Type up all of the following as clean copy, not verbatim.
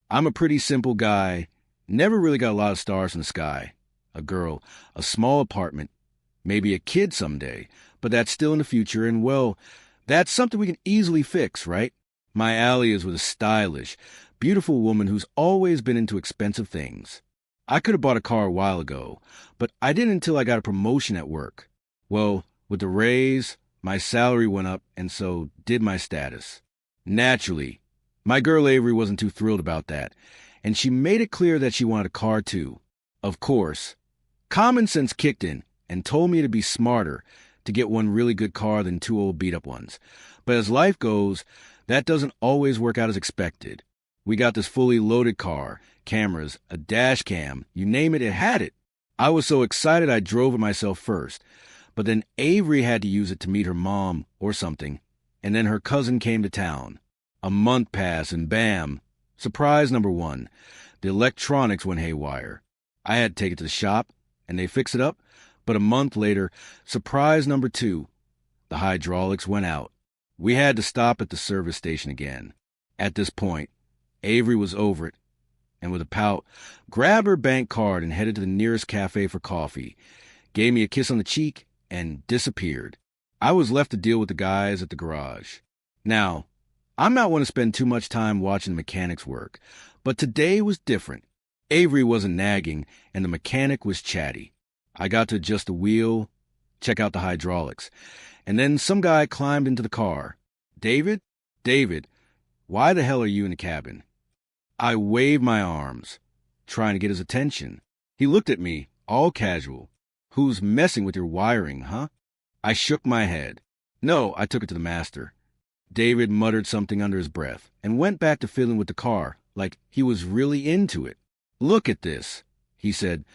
I'm a pretty simple guy. Never really got a lot of stars in the sky. A girl, a small apartment, maybe a kid someday, but that's still in the future, and well, that's something we can easily fix, right? My alley is with a stylish, beautiful woman who's always been into expensive things. I could have bought a car a while ago, but I didn't until I got a promotion at work. Well, with the raise, my salary went up, and so did my status. Naturally, my girl Avery wasn't too thrilled about that, and she made it clear that she wanted a car too. Of course, common sense kicked in and told me to be smarter to get one really good car than two old beat-up ones. But as life goes, that doesn't always work out as expected. We got this fully loaded car, cameras, a dash cam, you name it, it had it. I was so excited I drove it myself first, but then Avery had to use it to meet her mom or something, and then her cousin came to town. A month passed and bam, surprise number one, the electronics went haywire. I had to take it to the shop, and they fixed it up, but a month later, surprise number two, the hydraulics went out. We had to stop at the service station again. At this point, Avery was over it, and with a pout, grabbed her bank card and headed to the nearest cafe for coffee, gave me a kiss on the cheek, and disappeared. I was left to deal with the guys at the garage. Now, I'm not one to spend too much time watching the mechanics work, but today was different. Avery wasn't nagging, and the mechanic was chatty. I got to adjust the wheel, check out the hydraulics, and then some guy climbed into the car. David? David, why the hell are you in the cabin? I waved my arms, trying to get his attention. He looked at me, all casual. Who's messing with your wiring, huh? I shook my head. No, I took it to the master. David muttered something under his breath and went back to fiddling with the car, like he was really into it. Look at this, he said,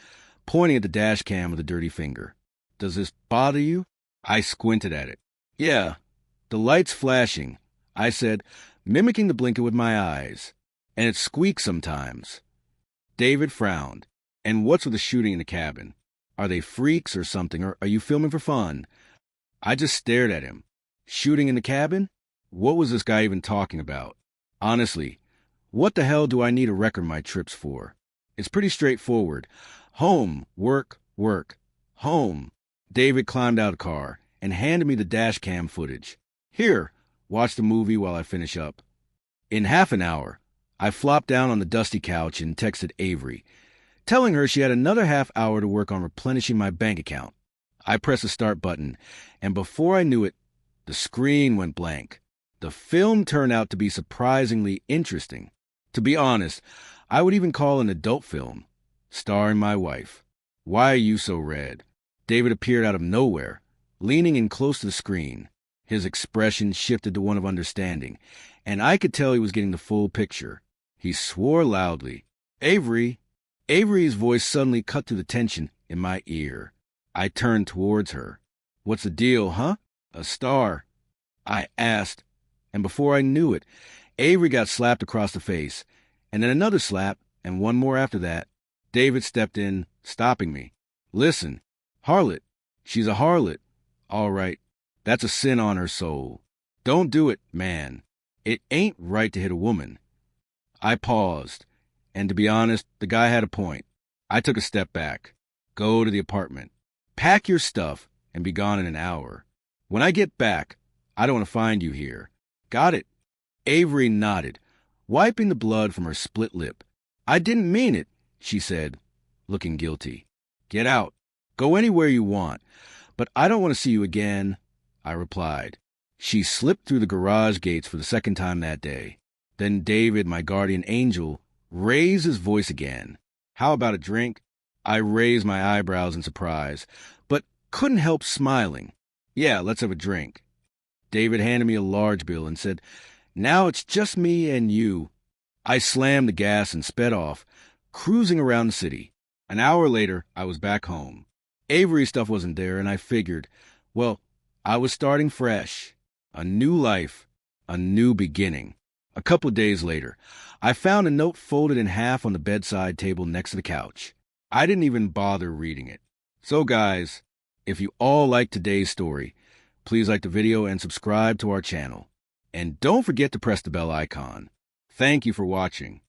pointing at the dash cam with a dirty finger. Does this bother you? I squinted at it. Yeah, the light's flashing, I said, mimicking the blinker with my eyes. And it squeaks sometimes. David frowned. And what's with the shooting in the cabin? Are they freaks or something, or are you filming for fun? I just stared at him. Shooting in the cabin? What was this guy even talking about? Honestly, what the hell do I need to record my trips for? It's pretty straightforward. Home, work, work. Home. David climbed out of the car and handed me the dash cam footage. Here, watch the movie while I finish up. In half an hour, I flopped down on the dusty couch and texted Avery, telling her she had another half hour to work on replenishing my bank account. I pressed the start button, and before I knew it, the screen went blank. The film turned out to be surprisingly interesting. To be honest, I would even call it an adult film, starring my wife. Why are you so red? David appeared out of nowhere, leaning in close to the screen. His expression shifted to one of understanding, and I could tell he was getting the full picture. He swore loudly. Avery! Avery's voice suddenly cut through the tension in my ear. I turned towards her. What's the deal, huh? A star? I asked, and before I knew it, Avery got slapped across the face, and then another slap, and one more after that. David stepped in, stopping me. Listen, harlot. She's a harlot. All right, that's a sin on her soul. Don't do it, man. It ain't right to hit a woman. I paused, and to be honest, the guy had a point. I took a step back. Go to the apartment. Pack your stuff and be gone in an hour. When I get back, I don't want to find you here. Got it? Avery nodded, wiping the blood from her split lip. I didn't mean it, she said, looking guilty. Get out. Go anywhere you want. But I don't want to see you again, I replied. She slipped through the garage gates for the second time that day. Then David, my guardian angel, raised his voice again. How about a drink? I raised my eyebrows in surprise, but couldn't help smiling. Yeah, let's have a drink. David handed me a large bill and said, Now it's just me and you. I slammed the gas and sped off, cruising around the city. An hour later, I was back home. Avery's stuff wasn't there, and I figured, well, I was starting fresh. A new life, a new beginning. A couple of days later, I found a note folded in half on the bedside table next to the couch. I didn't even bother reading it. So guys, if you all liked today's story, please like the video and subscribe to our channel. And don't forget to press the bell icon. Thank you for watching.